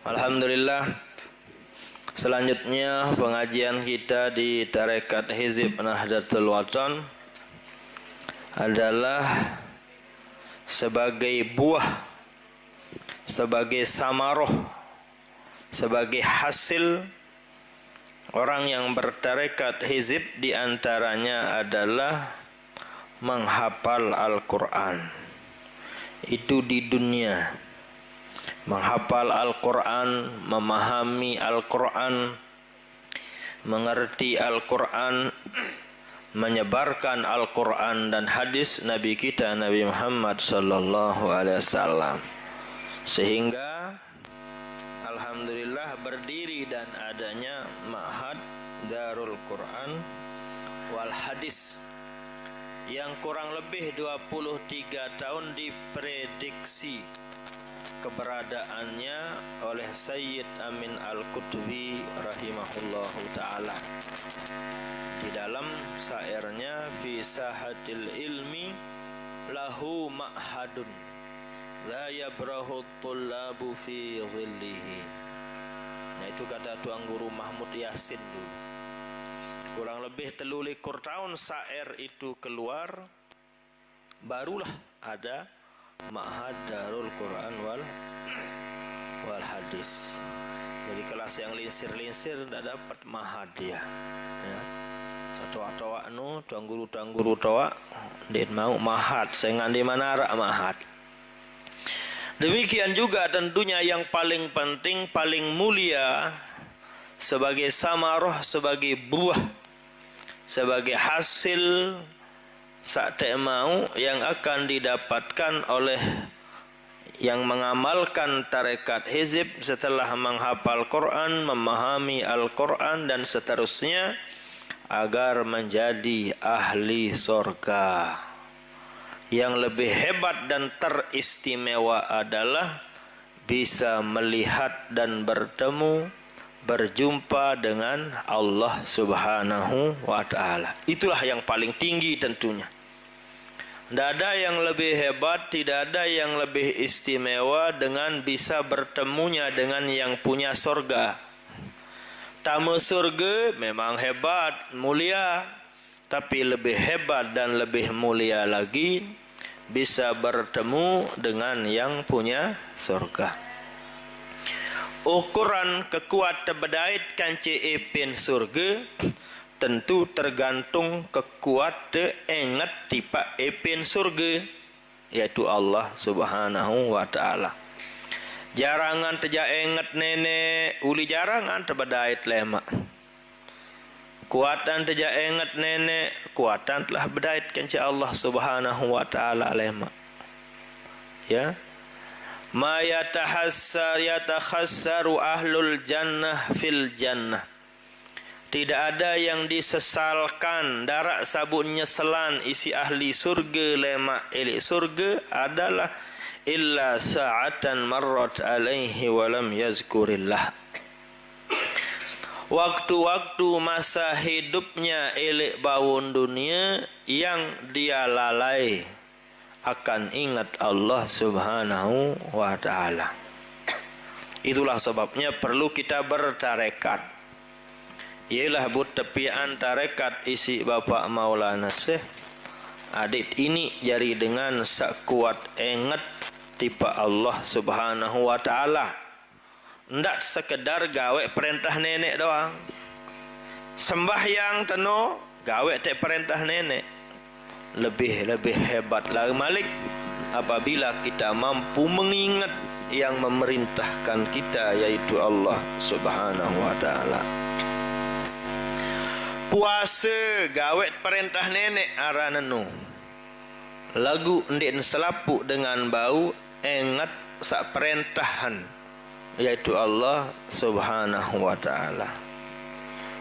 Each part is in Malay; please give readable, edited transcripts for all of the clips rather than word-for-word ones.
Alhamdulillah. Selanjutnya pengajian kita di Tarekat Hizib Nahdlatul Wathon adalah sebagai buah, sebagai samaroh, sebagai hasil orang yang bertarekat hizib, diantaranya adalah menghafal Al-Quran. Itu di dunia. Menghafal Al-Quran, memahami Al-Quran, mengerti Al-Quran, menyebarkan Al-Quran dan hadis Nabi kita Nabi Muhammad sallallahu alaihi wasallam, sehingga alhamdulillah berdiri dan adanya Ma'had Darul Quran wal Hadis yang kurang lebih 23 tahun diprediksi keberadaannya oleh Sayyid Amin Al-Qutbi rahimahullahu ta'ala di dalam syairnya fi sahatil ilmi lahu ma'hadun la yabrahu tullabu fi zillihi. Nah, itu kata tuan guru Mahmud Yasin dulu. Kurang lebih 23 tahun syair itu keluar, barulah ada Ma'had Darul Quran wal Hadis. Jadi kelas yang linsir-linsir tidak dapat Ma'had dia. Ya. Satu-satu nu tuan guru tawa dia mau Ma'had, sengan di mana Ma'had. Demikian juga tentunya yang paling penting, paling mulia sebagai samaroh, sebagai buah, sebagai hasil sakte mau yang akan didapatkan oleh yang mengamalkan tarekat hizib setelah menghafal Quran, memahami Al-Quran dan seterusnya, agar menjadi ahli surga. Yang lebih hebat dan teristimewa adalah bisa melihat dan berjumpa dengan Allah Subhanahu wa ta'ala. Itulah yang paling tinggi tentunya. Tidak ada yang lebih hebat, tidak ada yang lebih istimewa dengan bisa bertemunya dengan yang punya surga. Tamu surga memang hebat, mulia, tapi lebih hebat dan lebih mulia lagi bisa bertemu dengan yang punya surga. Ukuran kekuat tebedait kanci ipin surga tentu tergantung kekuat ingat tipa ipin surga, yaitu Allah Subhanahu wa ta'ala. Jarangan teja ingat nenek uli jarangan tebedait lemak. Kuatan teja ingat nenek, kuatan telah bedait kanci Allah Subhanahu wa ta'ala lemak. Ya. Ma yatakhassaru ahlul jannah fil jannah. Tidak ada yang disesalkan, darak sabun nyeselan isi ahli surga lemak elik surga adalah illa sa'atan marrat alaihi walam yazkurillah. Waktu-waktu masa hidupnya elik bawun dunia yang dia lalai akan ingat Allah Subhanahu wa ta'ala. Itulah sebabnya perlu kita bertarekat. Ialah but tepian tarekat isi Bapak Maulana Syekh adik ini jari dengan sekuat ingat tipe Allah Subhanahu wa ta'ala. Ndak sekedar gawe perintah nenek doang. Sembahyang teno gawe te perintah nenek. Lebih hebat lagi Malik apabila kita mampu mengingat yang memerintahkan kita, yaitu Allah Subhanahu wa ta'ala. Puasa gawe perintah nenek aranenu. Lagu ndin selapuk dengan bau ingat sak perintahan, yaitu Allah Subhanahu wa ta'ala.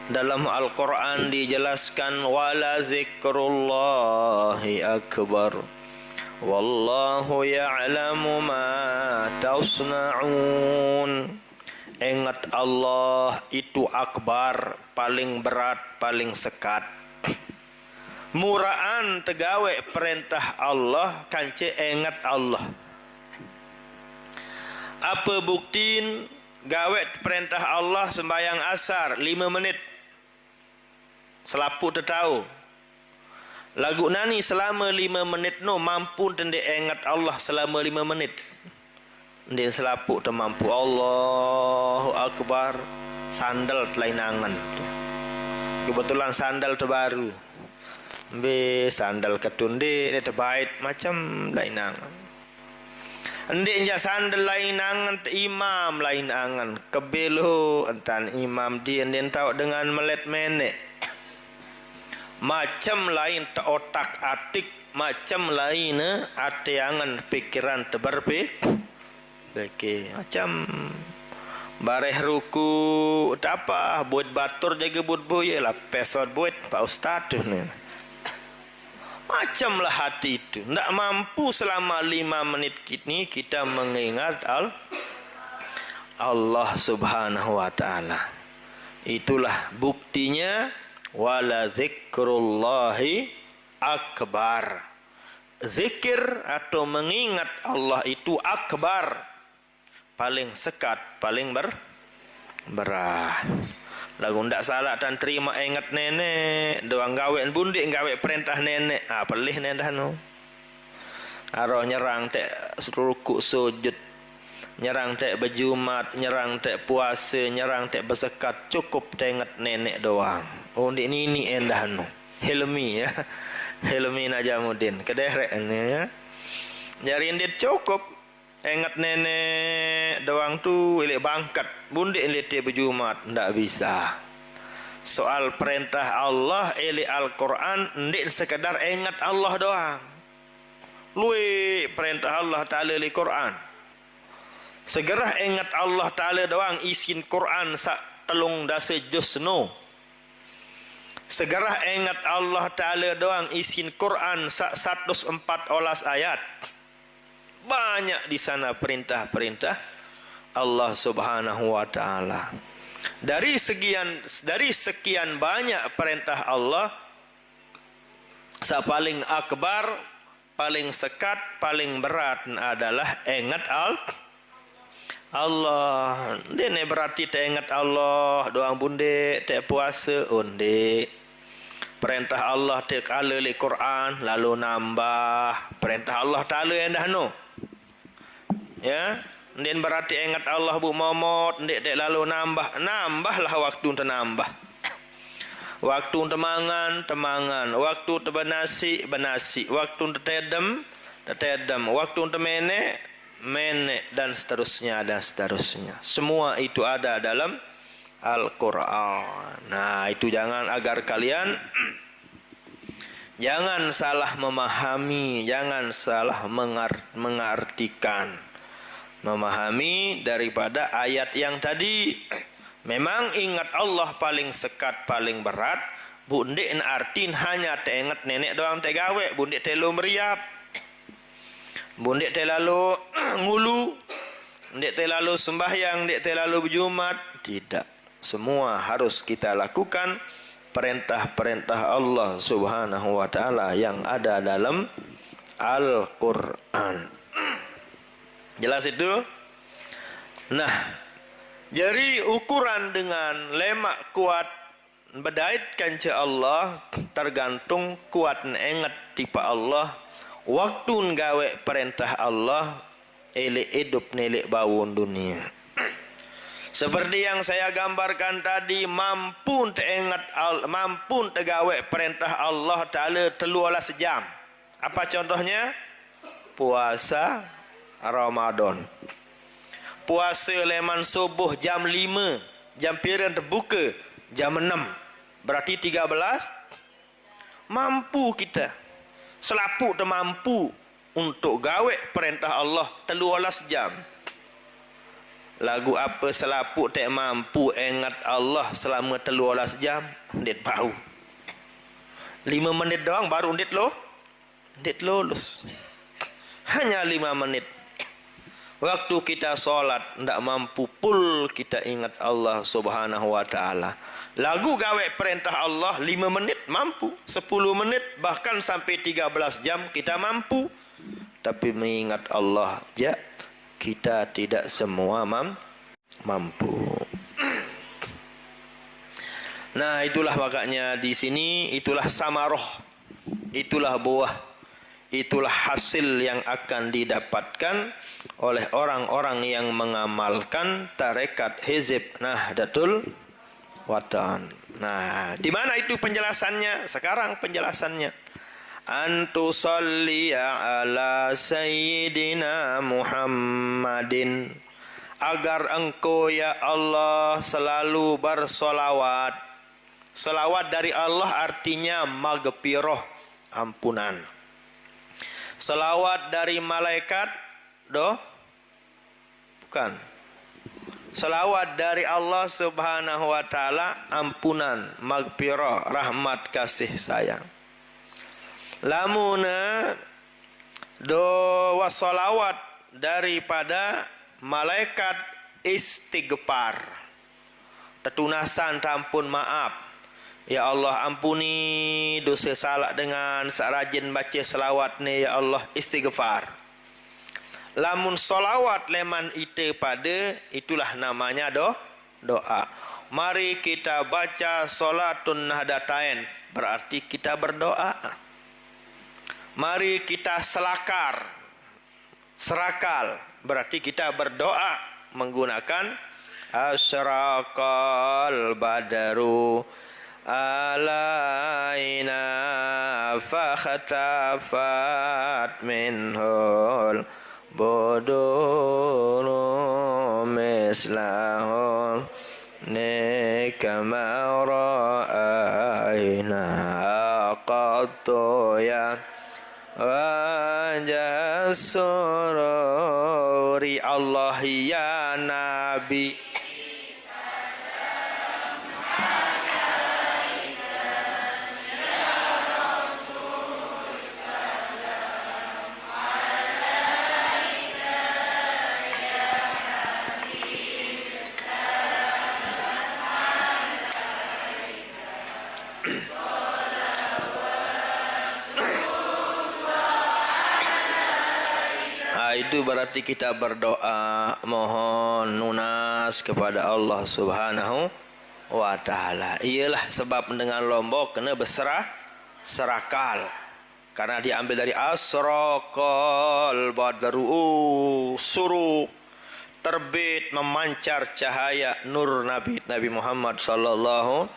Dalam Al-Quran dijelaskan wala zikrullahi akbar wallahu ya'lamu ma tasna'un. Ingat Allah itu akbar, paling berat, paling sekat. Muraan tegawe perintah Allah kance ingat Allah. Apa buktiin gawe perintah Allah sembahyang asar 5 menit. Selaput tahu. Lagu nani selama 5 menit no mampu tende ingat Allah selama 5 menit. Ndin selaput tu mampu Allahu Akbar. Sandal telainangan. Kebetulan sandal terbaru. Be sandal ketunde ni terbaik macam lainangan. Ndek ja sandal lain angan imam lain angan kebelo entan imam dia nden tahu dengan melet menek macam lain otak atik macam lain ate angan pikiran teberbek beke macam bareh ruku tak apa buat batur jaga buat boye lah pesot buat pak ustaz tu ni macamlah hati itu. Tak mampu selama 5 menit ini kita mengingat Allah subhanahu wa ta'ala. Itulah buktinya. Wala zikrullahi akbar. Zikir atau mengingat Allah itu akbar. Paling sekat, paling berat. Lagu ndak salah dan terima ingat nenek doang gawe bundik gawe perintah nenek pelih nenek no aro nyerang tek rukuk sujud nyerang tek berjumat nyerang tek puasa nyerang tek bersekat cukup ingat nenek doang ndik nini endah no Hilmi ya Hilmi Najamuddin kederek ni ya jari ndik cukup ingat nenek doang tu ilek bangkat bundik ilek berjumat ndak bisa soal perintah Allah ilek Al-Quran ndik sekadar ingat Allah doang lui perintah Allah Ta'ala ilek Quran segera ingat Allah Ta'ala doang isin Quran sak telung dasa juz no segera ingat Allah Ta'ala doang isin Quran sak 104 olas ayat banyak di sana perintah-perintah Allah Subhanahu wa taala. Dari sekian banyak perintah Allah, paling akbar, paling sekat, paling berat adalah ingat Allah. Dene berarti tak ingat Allah doang bunde, tak puasa unde. Perintah Allah tak kala li Quran lalu nambah. Perintah Allah Taala endah no. Ya, ndek berarti ingat Allah bu momot, ndek lalu nambahlah waktu untuk nambah. Waktu untuk temangan, waktu untuk benasi, waktu untuk tedem, waktu untuk menek, dan seterusnya. Semua itu ada dalam Al-Quran. Nah, itu jangan agar kalian jangan salah memahami, jangan salah mengartikan. Memahami daripada ayat yang tadi. Memang ingat Allah paling sekat, paling berat. Bundik artin hanya teringat nenek doang tegawe. Bundik telu meriap. Bundik telalu ngulu. Bundik telalu sembahyang. Bundik telalu berjumat. Tidak. Semua harus kita lakukan. Perintah-perintah Allah Subhanahu wa ta'ala yang ada dalam Al-Quran. Jelas itu? Nah, jadi ukuran dengan lemak kuat bedait kanca Allah tergantung kuat ingat tipa Allah waktu gawe perintah Allah elek hidup nelek bawun dunia. Seperti yang saya gambarkan tadi, mampu teringat mampu tegawe perintah Allah Ta'ala 13 jam. Apa contohnya? Puasa Ramadan. Puasa leman subuh jam 5, jam piran terbuka jam 6. Berarti 13 mampu kita. Selaput tu mampu untuk gawe perintah Allah 13 jam. Lagu apa selaput tak mampu ingat Allah selama 13 jam, ndet bau. 5 menit doang baru ndet lulus. Hanya 5 menit. Waktu kita solat ndak mampu pul kita ingat Allah Subhanahu wa ta'ala. Lagu gawe perintah Allah 5 menit mampu, 10 menit bahkan sampai 13 jam kita mampu. Tapi mengingat Allah ya kita tidak semua mampu. Nah, itulah makanya di sini itulah samaroh, itulah buah, itulah hasil yang akan didapatkan oleh orang-orang yang mengamalkan tarekat hizib Nahdlatul Wathon. Nah, di mana itu penjelasannya? Sekarang penjelasannya. Antu salliya ala sayyidina Muhammadin, agar engkau ya Allah selalu bersolawat. Selawat dari Allah artinya maghfirah, ampunan. Selawat dari malaikat, bukan. Selawat dari Allah Subhanahu wa taala, ampunan, maghfirah, rahmat, kasih sayang. Lamuna wassalawat daripada malaikat istighfar, tetunasan tampun maaf. Ya Allah, ampuni dosa salah dengan sarajin baca selawat ni ya Allah, istighfar. Lamun solawat leman ite pada, itulah namanya doa. Mari kita baca solatun nahdatain, berarti kita berdoa. Mari kita serakal, berarti kita berdoa menggunakan asyraqal badaru alaina fakhtafat minhul buduru mislahul nikama ra'ayna qattu ya wajah sururi Allah ya Nabi. Itu berarti kita berdoa mohon nunas kepada Allah Subhanahu wa taala. Iyalah sebab dengan Lombok kena serakal. Karena diambil dari asraqal badru, suruh terbit memancar cahaya nur Nabi Muhammad sallallahu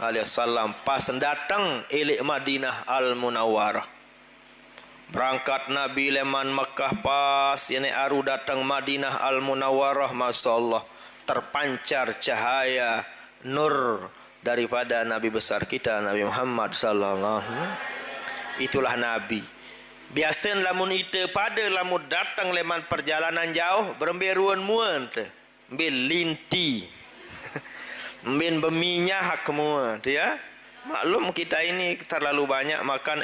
alaihi wasallam pas datang ilik Madinah Al-Munawwarah. Berangkat Nabi leman Mekah pas ini aru datang Madinah Al-Munawwarah, masyaallah terpancar cahaya nur daripada Nabi besar kita Nabi Muhammad sallallahu alaihi wasallam. Itulah Nabi. Biasa lamun ite pada lamun datang leman perjalanan jauh beremberuan muan te. Ambil linti. Ambil berminyak semua tu ya. Maklum kita ini terlalu banyak makan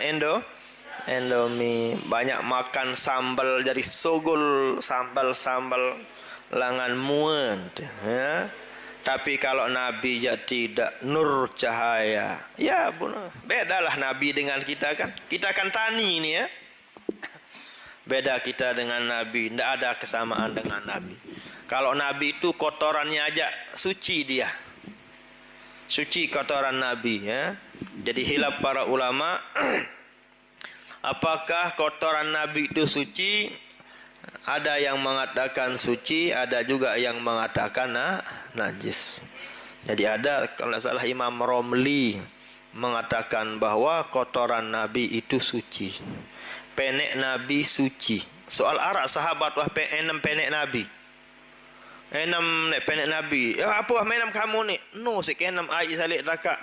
Indomie, banyak makan sambal jadi sogol, sambal langan muan ya. Tapi kalau Nabi ya tidak, nur cahaya. Ya bedalah Nabi dengan kita kan. Kita kan tani ini ya. Beda kita dengan Nabi, tidak ada kesamaan dengan Nabi. Kalau Nabi itu kotorannya aja suci dia. Suci kotoran Nabi ya. Jadi hilaf para ulama apakah kotoran Nabi itu suci? Ada yang mengatakan suci, ada juga yang mengatakan najis. Jadi ada kalau salah Imam Romli mengatakan bahwa kotoran Nabi itu suci. Penek Nabi suci. Soal arak sahabat wah enam penek Nabi. Enam penek Nabi. Ya apa enam kamu ni? No sik enam ai salik takak.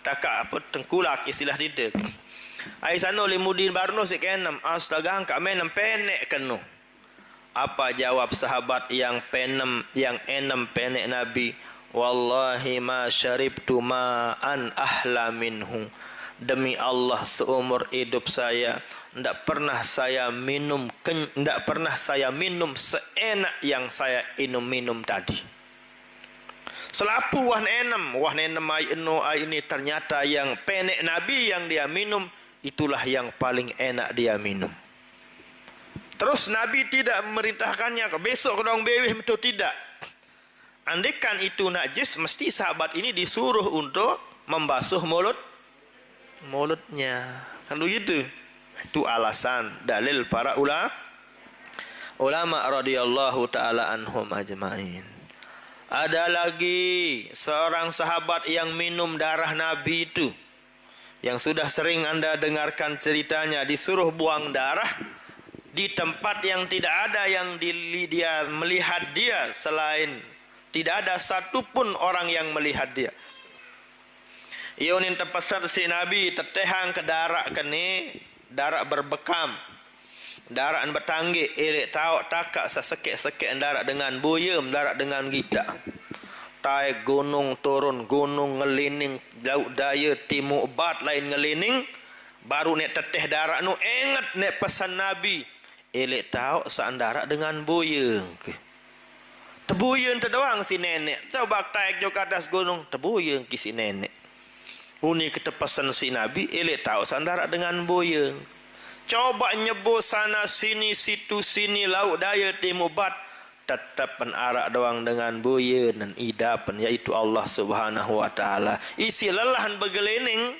Takak apa tengkulak istilah dia. Ai sano limudin barno sik enam. Astaga angka enam penek kenu. Apa jawab sahabat yang enam penek Nabi? Wallahi ma syaribtu ma'an ahla minhu. Demi Allah seumur hidup saya tidak pernah saya minum seenak yang saya minum tadi. Selapu wah enam ini ternyata yang penek Nabi yang dia minum itulah yang paling enak dia minum. Terus Nabi tidak memerintahkannya besok kedong beweh itu tidak. Andaikan itu najis, mesti sahabat ini disuruh untuk membasuh mulutnya. Kan begitu. Itu alasan dalil para ulama radhiyallahu taala anhum ajmain. Ada lagi seorang sahabat yang minum darah Nabi itu, yang sudah sering Anda dengarkan ceritanya, disuruh buang darah di tempat yang tidak ada yang dia melihat dia, selain tidak ada satupun orang yang melihat dia. Ionin terpesat si Nabi tertehang ke darak kene, darak berbekam, darak bertanggi, elek tahu takak sesekek-sekek darak dengan buyem, darak dengan kita. Tai gunung turun, gunung ngelining, laut daya timur bat lain ngelining, baru nek teteh darak nu ingat nek pesan Nabi, elek tahu sandarak dengan buyem. Tebuyun terdoang si nenek. Tahu bak taik jauh ke atas gunung, tebuyun ki si nenek. Uni kita pesan si Nabi, elek tahu sandara dengan buyun. Coba nyebut sana sini, situ sini, laut daya timur bat, tetap penarak doang dengan buyun dan idapan, yaitu Allah Subhanahu wa taala. Isi lelahan bergelining,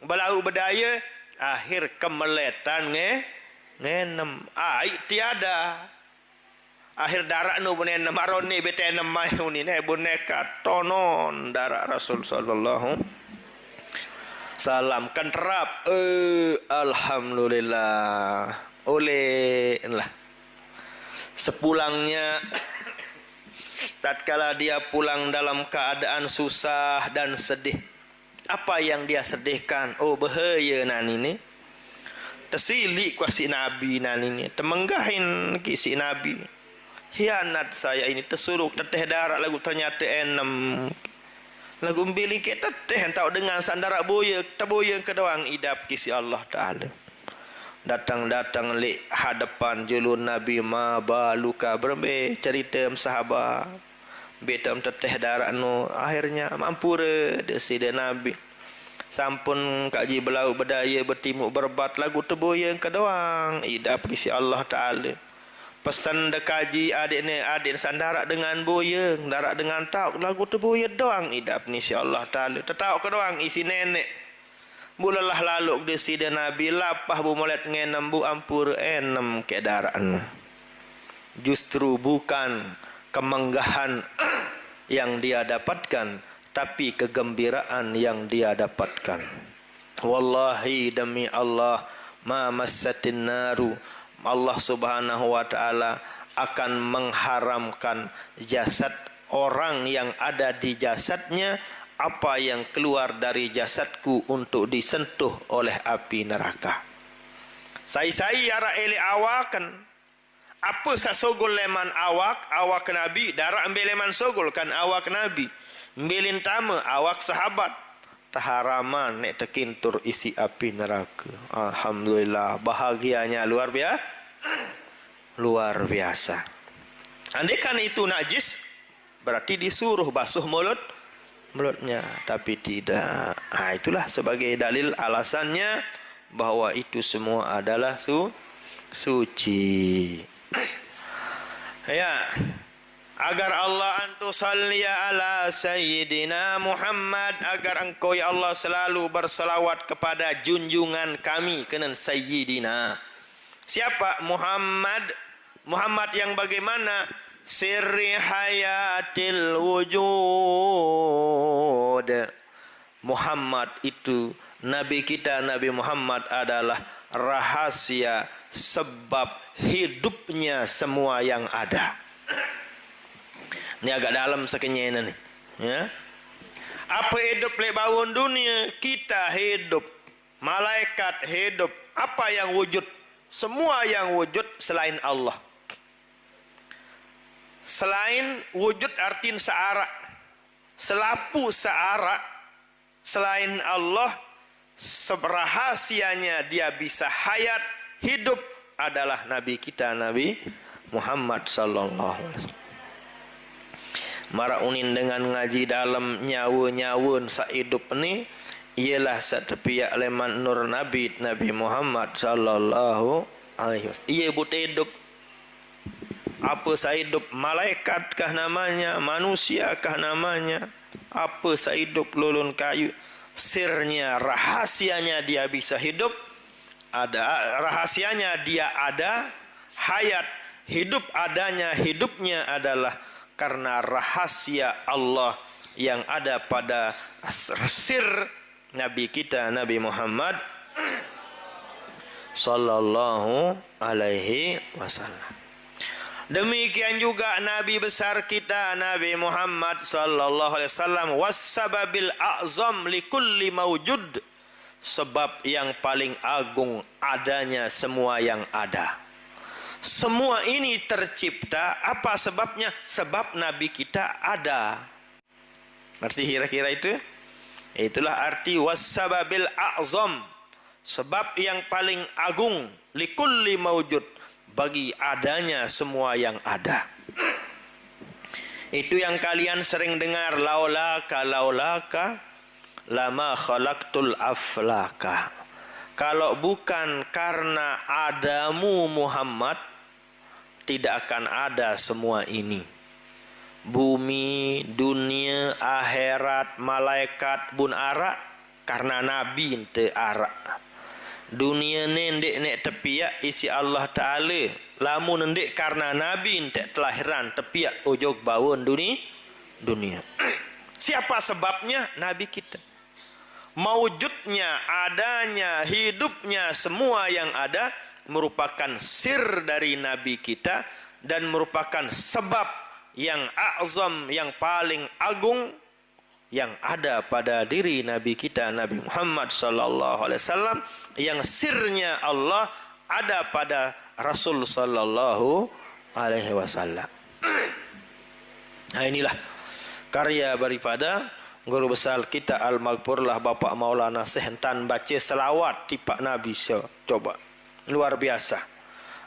belau berdaya, akhir kemeletan ngenem. Tiada. Akhir darak nu bunen maroni beten mai uni ne boneka tonon darak Rasul sallallahu salam kan terap alhamdulillah oleh lah sepulangnya tatkala dia pulang dalam keadaan susah dan sedih. Apa yang dia sedihkan? Oh bahaya nan ini tersilik kuasi Nabi nan ini temenggahin kisi Nabi. Hianat saya ini tersuruh teteh darat lagu ternyata enem lagu bilik kita teteh tahu dengan sandara boya taboya kedoang idap kisi Allah taala. Datang li hadapan julun Nabi ma baluka berbe cerita sahabat betam teteh darat nu akhirnya mampura desi de Nabi sampun kaji belau berdaya bertimuk berbat lagu taboya kedoang idap kisi Allah taala. Pesan dekaji adik sandara dengan boyeng, darak dengan tauk lagu tu boyeng doang idap ni insyaallah taala. Tetauk ke doang isi nenek. Mulalah laluk di sida Nabi lapah bu molet ngenem bu ampur enem ke daran. Justru bukan kemenggahan yang dia dapatkan, tapi kegembiraan yang dia dapatkan. Wallahi demi Allah ma massatin naru, Allah Subhanahu wa taala akan mengharamkan jasad orang yang ada di jasadnya apa yang keluar dari jasadku untuk disentuh oleh api neraka. Sai-sai ara ele awakan. Apa sasogol leman awak Nabi, darah ambil leman sogol kan awak Nabi. Mbilin tama awak sahabat. Taharaman nek tekintur isi api neraka. Alhamdulillah bahagianya luar biasa. Andaikan itu najis berarti disuruh basuh mulutnya, tapi tidak. Itulah sebagai dalil alasannya bahwa itu semua adalah suci. Ya. Agar Allah antu salliya ala sayyidina Muhammad, agar engkau ya Allah selalu berselawat kepada junjungan kami kenen sayyidina. Siapa? Muhammad yang bagaimana? Sirri hayatil wujud. Muhammad itu, Nabi kita Nabi Muhammad adalah rahasia sebab hidupnya semua yang ada. Ini agak dalam sekenyana nih, ya. Apa hidup le bangun dunia? Kita hidup, malaikat hidup. Apa yang wujud? Semua yang wujud selain Allah. Selain wujud artin seara, selapu seara selain Allah, seberahasianya dia bisa hayat hidup adalah Nabi kita Nabi Muhammad sallallahu alaihi wasallam. Mara unin dengan ngaji dalam nyawa-nyawun sahidup ni ialah setepiak leman nur Nabi Muhammad sallallahu alaihi wasallam. Ia but hidup Apa sehidup malaikatkah namanya, manusiakah namanya, apa sehidup lulun kayu, sirnya, rahasianya dia bisa hidup, ada rahasianya dia ada hayat, hidup adanya hidupnya adalah karena rahasia Allah yang ada pada sir Nabi kita Nabi Muhammad sallallahu alaihi wasallam. Demikian juga Nabi besar kita Nabi Muhammad sallallahu alaihi wasallam wassababil a'zam likulli mawjud, sebab yang paling agung adanya semua yang ada. Semua ini tercipta, apa sebabnya? Sebab Nabi kita ada. Arti kira-kira itu? Itulah arti wassababil a'zam, sebab yang paling agung likulli mawjud, bagi adanya semua yang ada. Itu yang kalian sering dengar, laulaka lama khalaqtul aflaka. Kalau bukan karena adamu Muhammad, tidak akan ada semua ini. Bumi, dunia, akhirat, malaikat bun ara karena Nabi ente ara. Dunia nendek nek tepiak isi Allah Ta'ala, lamun nendek karena Nabi ente telahiran tepiak ujog bawon dunia. Siapa sebabnya? Nabi kita. Maujudnya, adanya, hidupnya, semua yang ada merupakan sir dari Nabi kita dan merupakan sebab yang azam, yang paling agung yang ada pada diri Nabi kita Nabi Muhammad sallallahu alaihi wasallam, yang sirnya Allah ada pada Rasul sallallahu alaihi wasallam. Nah, inilah karya daripada guru besar kita Al-Maghfurlah Bapak Maulana Sehentan baca selawat di Pak Nabi. Coba luar biasa.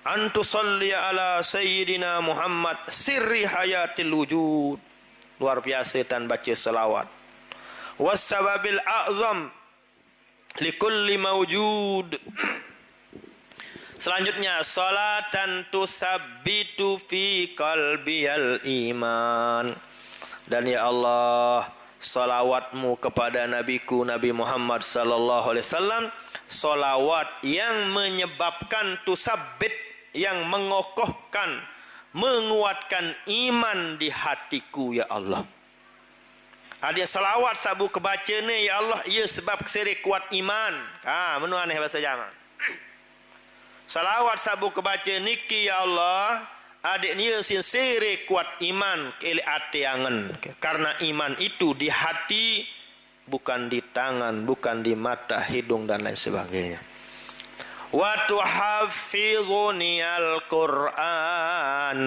Antu salli ala sayyidina Muhammad sirri hayatil wujud. Luar biasa tan baca selawat. Wassababil a'zam likulli mawjud. Selanjutnya, salatan tusabbitu fi qalbiyal iman. Dan ya Allah, salawatmu kepada nabiku Nabi Muhammad sallallahu alaihi wasallam, salawat yang menyebabkan tusabbit, yang mengokohkan, menguatkan iman di hatiku ya Allah. Ada salawat sabu kebaca ni ya Allah, ia sebab keseri kuat iman. Menu aneh bahasa Jawa. Salawat sabu kebaca niki ya Allah, adik ni sincere kuat iman ke ati angen, karena iman itu di hati, bukan di tangan, bukan di mata, hidung dan lain sebagainya. Wa tuhaffizuni al-Qur'an.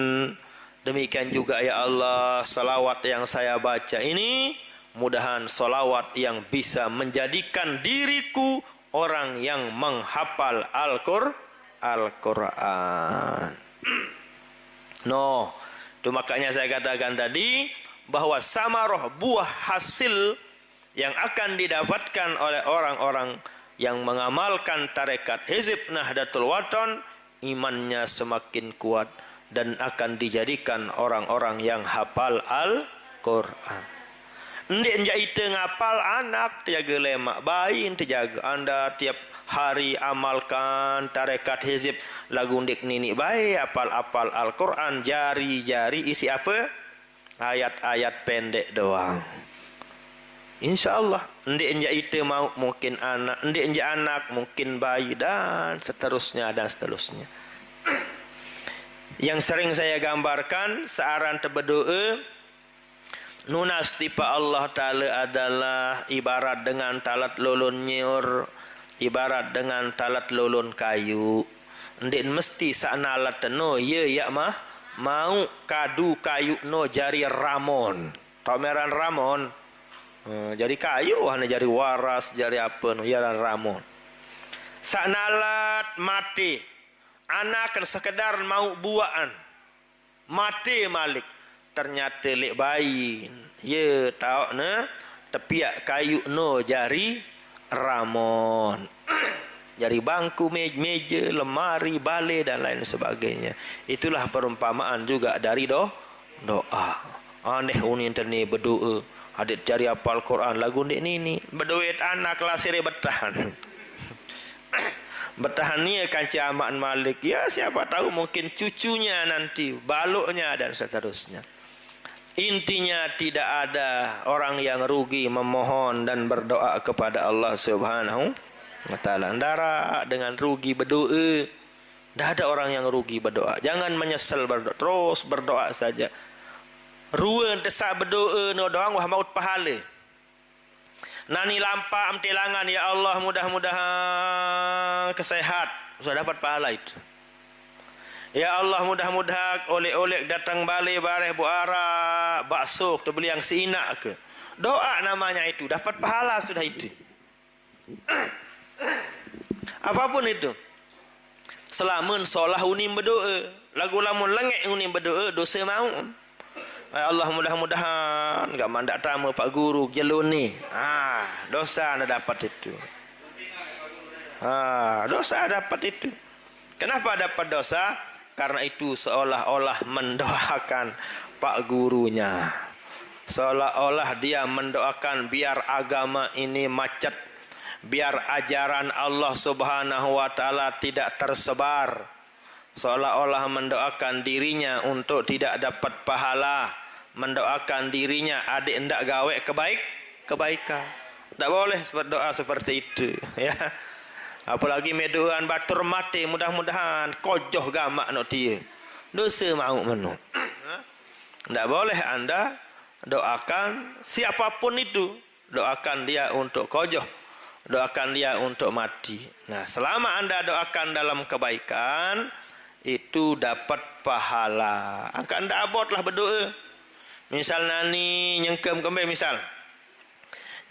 Demikian juga ya Allah, salawat yang saya baca ini mudahan salawat yang bisa menjadikan diriku orang yang menghafal Al-Qur'an. No, itu makanya saya katakan tadi bahwa samaroh, buah hasil yang akan didapatkan oleh orang-orang yang mengamalkan tarekat Hizib Nahdlatul Wathon, imannya semakin kuat dan akan dijadikan orang-orang yang hafal Al-Quran. Ndek njaite ngapal anak tiaga lemak, bayi terjaga. Anda tiap hari amalkan tarekat Hizib, lagu ndek nini bayi apal-apal Al-Quran, jari-jari isi apa? Ayat-ayat pendek doang. InsyaAllah ndek njaite mau mungkin anak, ndek nja anak mungkin bayi, dan seterusnya dan seterusnya. Yang sering saya gambarkan searan terberdoa, nunas tipa Allah Ta'ala adalah ibarat dengan talat lulun nyur, ibarat dengan talat lulun kayu. Ndek mesti sanalat no ye ya mah mau kadu kayu no jari ramon. Tau meran ramon? Jari kayu hanya jari waras, jari apa no jaran ramon. Sanalat mati. Anak kan sekedar mau buaan, mati malik, ternyata lek bayi, ye tahu ne tepiak kayu no jari ramon. Dari bangku, meja, lemari, balai dan lain sebagainya. Itulah perumpamaan juga dari doa. Aneh unin tani berdoa. Adik cari hafal Quran lagu ni berduit anak lasire bertahan. Bertahan ni kanci Ahmad Malik. Ya siapa tahu mungkin cucunya nanti, baluknya dan seterusnya. Intinya tidak ada orang yang rugi memohon dan berdoa kepada Allah Subhanahu wa taala. Andara dengan rugi berdoa. Tidak ada orang yang rugi berdoa. Jangan menyesal berdoa, terus berdoa saja. Ruang desak berdoa no doang wah maut pahala. Nani lampak amtilangan ya Allah mudah-mudahan kesehat sudah dapat pahala itu. Ya Allah mudah-mudahan oleh-oleh datang balik bareh buara bakso tu beli yang seinak ke. Doa namanya itu dapat pahala sudah itu. Apapun itu. Selamun solah unim berdoa, lagu lamun lengek unim berdoa dosa mau. Ya Allah mudah-mudahan enggak mandak tamu Pak Guru jelun ni. Dosa anda dapat itu. Dosa dapat itu. Kenapa dapat dosa? Karena itu seolah-olah mendoakan Pak Gurunya. Seolah-olah dia mendoakan biar agama ini macet, biar ajaran Allah Subhanahu wa taala tidak tersebar. Seolah-olah mendoakan dirinya untuk tidak dapat pahala, mendoakan dirinya adik hendak gawe kebaikan. Tak boleh berdoa seperti itu, ya. Apalagi medoan batur mati mudah-mudahan kojoh gamak nok dia. Dosa mau menu. Tak boleh anda doakan siapapun itu, doakan dia untuk kojoh, doakan dia untuk mati. Nah, selama anda doakan dalam kebaikan itu dapat pahala. Angka anda abotlah berdoa. Misal nani nyengkem kembe misal.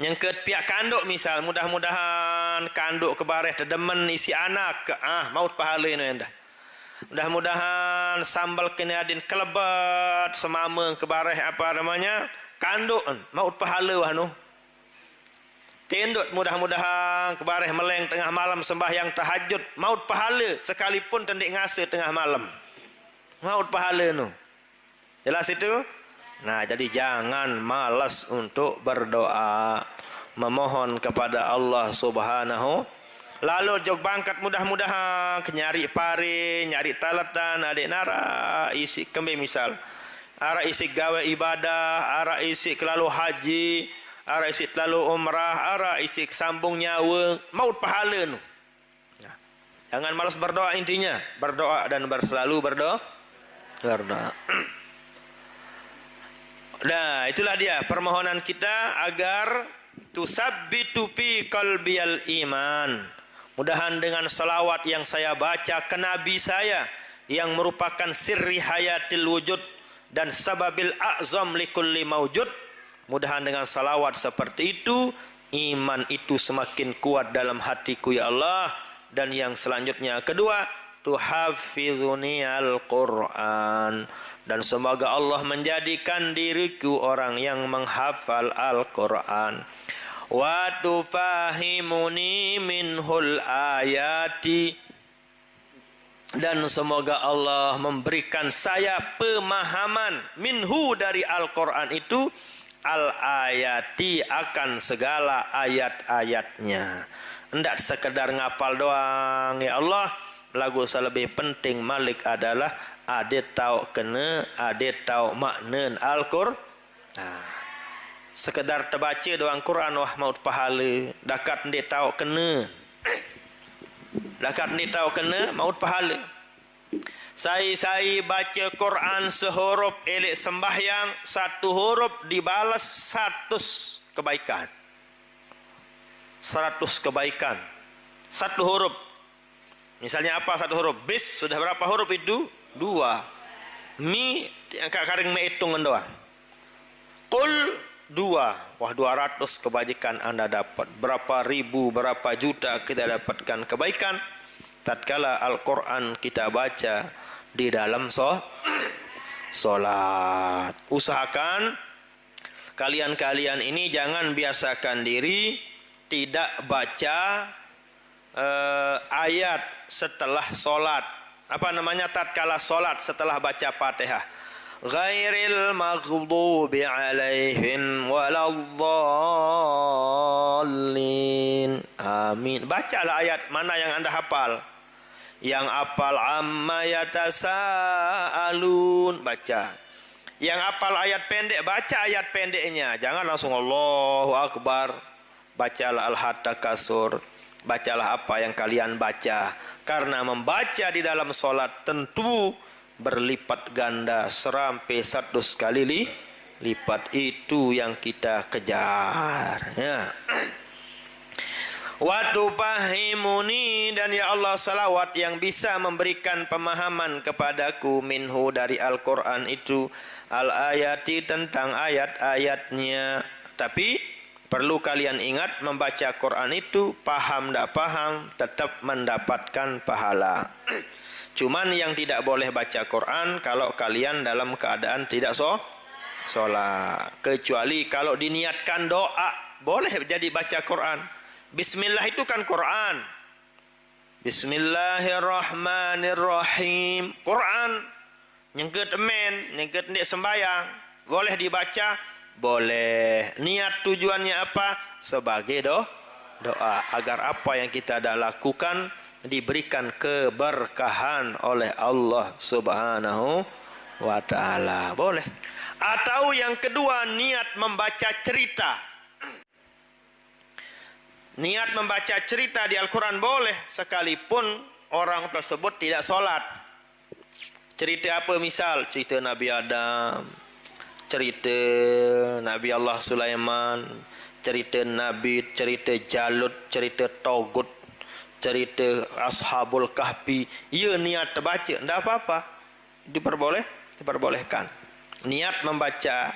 Nyengket pihak kanduk misal, mudah-mudahan kanduk kebareh terdemen isi anak. Maut pahala ini anda. Mudah-mudahan sambal keniadin kelebat semama kebareh apa namanya? Kanduk maut pahala wahnu. Tindut mudah-mudahan kebareh meleng tengah malam sembahyang tahajud, maut pahala sekalipun tendik ngase tengah malam. Maut pahala nu. Jelas itu? Nah, jadi jangan malas untuk berdoa, memohon kepada Allah Subhanahu. Lalu jog bangkat mudah-mudahan nyari pare, nyari talatan, adik nara isi kembe misal. Ara isi gawe ibadah, ara isi kelalu haji, ara isi kelalu umrah, ara isi sambung nyawa, maut pahala nu. Nah, jangan malas berdoa intinya, berdoa dan selalu berdoa. Nah, itulah dia permohonan kita agar tusabbitu fi qalbiyal iman. Mudahan dengan selawat yang saya baca ke Nabi saya yang merupakan sirri hayatil wujud dan sababil a'zam likulli maujud. Mudahan dengan salawat seperti itu iman itu semakin kuat dalam hatiku ya Allah. Dan yang selanjutnya kedua, tuhafizuni al-Quran, dan semoga Allah menjadikan diriku orang yang menghafal Al-Quran. Wa tufahimuni minhul ayati, dan semoga Allah memberikan saya pemahaman minhu dari Al-Quran itu, al-ayati akan segala ayat-ayatnya. Tidak sekedar ngapal doang ya Allah. Lagu lebih penting Malik adalah ade tahu kena, ade tahu makna Al-Quran. Sekedar terbaca doang Quran wah maut pahala. Dakat dia tahu kena. Dakat dia tahu kena maut pahala. Saya baca Quran sehuruf elok sembahyang, satu huruf dibalas 100 kebaikan. 100 kebaikan. Satu huruf. Misalnya apa satu huruf? Bis sudah berapa huruf itu? 2. Mi angka karing menghitung doang. Qul 2. Wah 200 kebajikan anda dapat. Berapa ribu, berapa juta kita dapatkan kebaikan tatkala Al-Quran kita baca di dalam solat. Usahakan kalian-kalian ini jangan biasakan diri tidak baca ayat setelah solat. Apa namanya tatkala solat setelah baca Fatihah. Ghairil maghdubi alaihim waladdallin. Amin. Bacalah ayat mana yang Anda hafal. Yang hafal amma yatasaalun, baca. Yang hafal ayat pendek, baca ayat pendeknya. Jangan langsung Allahu Akbar. Bacalah Al-Takasur. Bacalah apa yang kalian baca. Karena membaca di dalam solat tentu berlipat ganda sampai 100 kali lipat. Itu yang kita kejar. Ya. Wa tufahimuni, dan ya Allah salawat yang bisa memberikan pemahaman kepadaku minhu dari Al-Quran itu al-ayati tentang ayat-ayatnya. Tapi perlu kalian ingat, membaca Quran itu paham tak paham tetap mendapatkan pahala. Cuman yang tidak boleh baca Quran kalau kalian dalam keadaan tidak sholat. Kecuali kalau diniatkan doa, boleh jadi baca Quran. Bismillah itu kan Quran. Bismillahirrahmanirrahim. Quran. Nyengket men, nyengket nek sembayang. Boleh dibaca? Boleh. Niat tujuannya apa? Sebagai doa. Agar apa yang kita dah lakukan diberikan keberkahan oleh Allah Subhanahu wa ta'ala. Boleh. Atau yang kedua, niat membaca cerita. Niat membaca cerita di Al-Quran boleh, sekalipun orang tersebut tidak sholat. Cerita apa misal? Cerita Nabi Adam, cerita Nabi Allah Sulaiman, cerita Nabi, cerita Jalut, cerita Togut, cerita Ashabul Kahfi. Ya niat terbaca, tidak apa-apa. Diperbolehkan. Niat membaca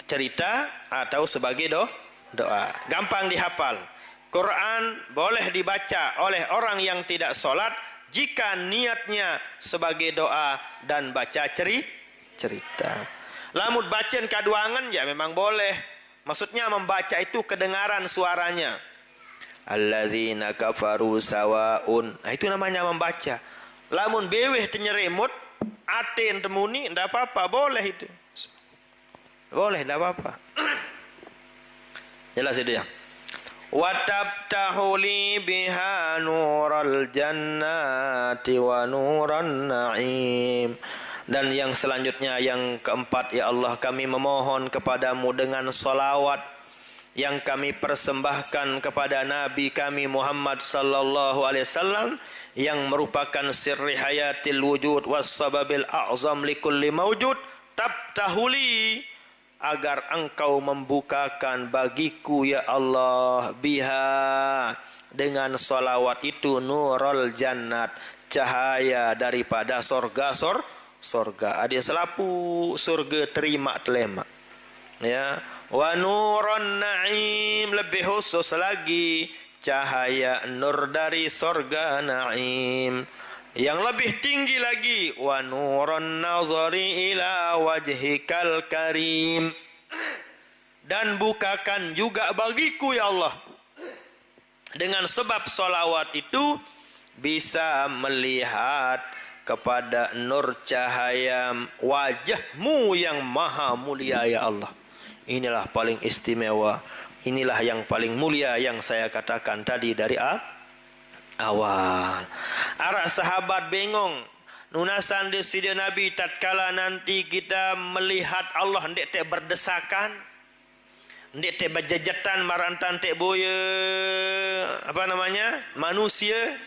cerita atau sebagai doa. Gampang dihafal. Quran boleh dibaca oleh orang yang tidak sholat jika niatnya sebagai doa dan baca cerita. Lamun bacaan kaduangan ya memang boleh. Maksudnya membaca itu kedengaran suaranya. Alladzina kafaru sawaun. Nah, itu namanya membaca. Lamun beweh tenyeremut, aten temuni, tidak apa-apa, boleh itu. Boleh, tidak apa-apa. Jelas itu ya. Watabtahu li biha nural jannati wa nuran na'im. Dan yang selanjutnya, yang keempat, ya Allah, kami memohon kepadamu dengan salawat yang kami persembahkan kepada Nabi kami Muhammad sallallahu alaihi wasallam, yang merupakan sirri hayatil wujud was sababil a'zam likulli mawjud. Tabtahuli, agar engkau membukakan bagiku ya Allah, biha, dengan salawat itu, nurul jannat, cahaya daripada sorga. Ada selapu surga terima telema. Ya, wa nurun na'im, lebih khusus lagi cahaya nur dari sorga na'im. Yang lebih tinggi lagi, wa nurun nazari ila wajhikal karim, dan bukakan juga bagiku ya Allah, dengan sebab salawat itu bisa melihat kepada nur cahaya wajahmu yang maha mulia ya Allah. Inilah paling istimewa, inilah yang paling mulia yang saya katakan tadi dari awal. Arah sahabat bengong nunasan di sidi Nabi tatkala nanti kita melihat Allah ndek te berdesakan, ndek te berjejatan marantan te boya apa namanya manusia.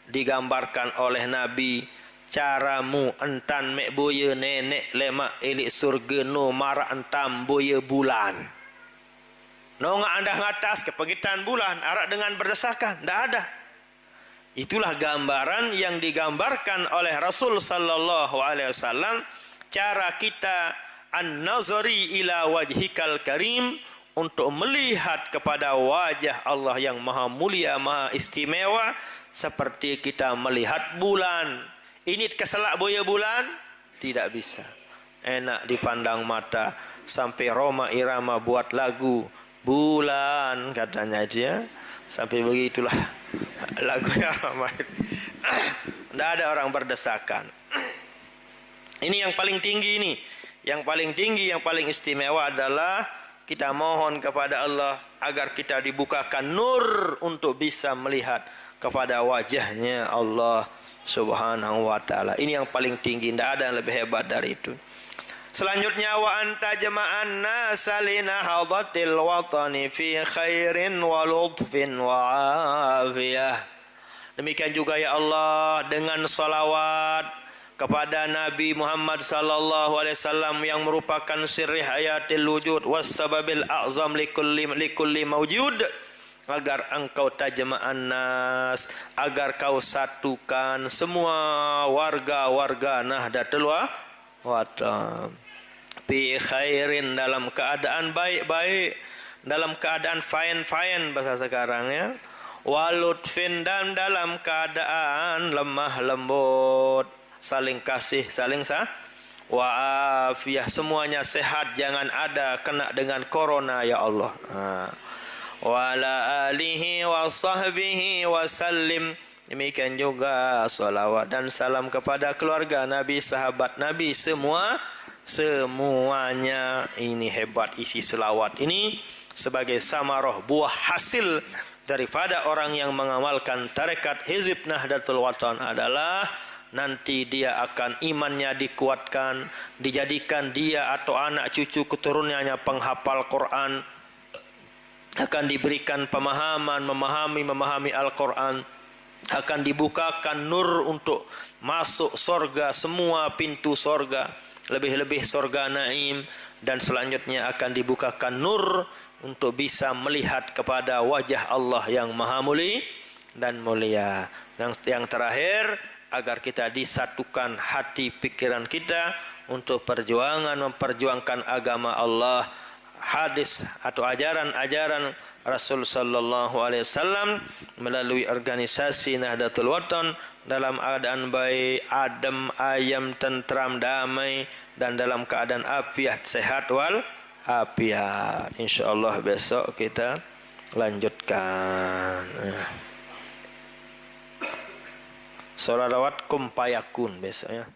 Digambarkan oleh Nabi caramu entan mek boya nenek lemak elik surga no mara entam boya bulan. No ngak anda ngatas kepegitan bulan arak dengan berdesakan, ndak ada. Itulah gambaran yang digambarkan oleh Rasul sallallahu alaihi wasallam, cara kita an-nazari ila wajhikal karim, untuk melihat kepada wajah Allah yang maha mulia, maha istimewa, seperti kita melihat bulan. Ini keselak boya bulan? Tidak bisa. Enak dipandang mata. Sampai Roma Irama buat lagu bulan katanya dia. Sampai begitulah. lagunya ramai. Tidak ada orang berdesakan. Ini yang paling tinggi ini. Yang paling tinggi, yang paling istimewa adalah kita mohon kepada Allah agar kita dibukakan nur untuk bisa melihat kepada wajahnya Allah Subhanahu wa ta'ala. Ini yang paling tinggi, tidak ada yang lebih hebat dari itu. Selanjutnya, wa anta jama'an nasa linahadatil watani fi khairin wa lutfin wa afiyah. Demikian juga ya Allah, dengan salawat kepada Nabi Muhammad sallallahu alaihi wasallam yang merupakan sirri hayatil wujud was sababil a'zam likulli mawjud, agar engkau tajma'an nas, agar kau satukan semua warga-warga Nahdlatul Wathon fi khairin, dalam keadaan baik-baik, dalam keadaan fine bahasa sekarang ya, walutfin, dan dalam keadaan lemah lembut, saling kasih, saling wa afiyah, semuanya sehat, jangan ada kena dengan corona ya Allah. Wa ala alihi wa sahbihi wa sallim. Demikian juga salawat dan salam kepada keluarga Nabi, sahabat Nabi, semuanya. Ini hebat isi selawat ini sebagai samaroh, buah hasil daripada orang yang mengamalkan tarekat Hizib Nahdlatul Wathon adalah nanti dia akan imannya dikuatkan, dijadikan dia atau anak cucu keturunannya penghafal Quran, akan diberikan pemahaman, memahami Al-Quran, akan dibukakan nur untuk masuk sorga, semua pintu sorga, lebih-lebih sorga naim, dan selanjutnya akan dibukakan nur untuk bisa melihat kepada wajah Allah yang maha dan mulia. Yang terakhir, agar kita disatukan hati pikiran kita untuk memperjuangkan agama Allah, hadis atau ajaran-ajaran Rasul sallallahu alaihi wasallam melalui organisasi Nahdlatul Wathon dalam keadaan baik, adem, ayam, tentram, damai, dan dalam keadaan afiat, sehat wal afiat. Insyaallah besok kita lanjutkan. Sholawat kum payakun besok ya.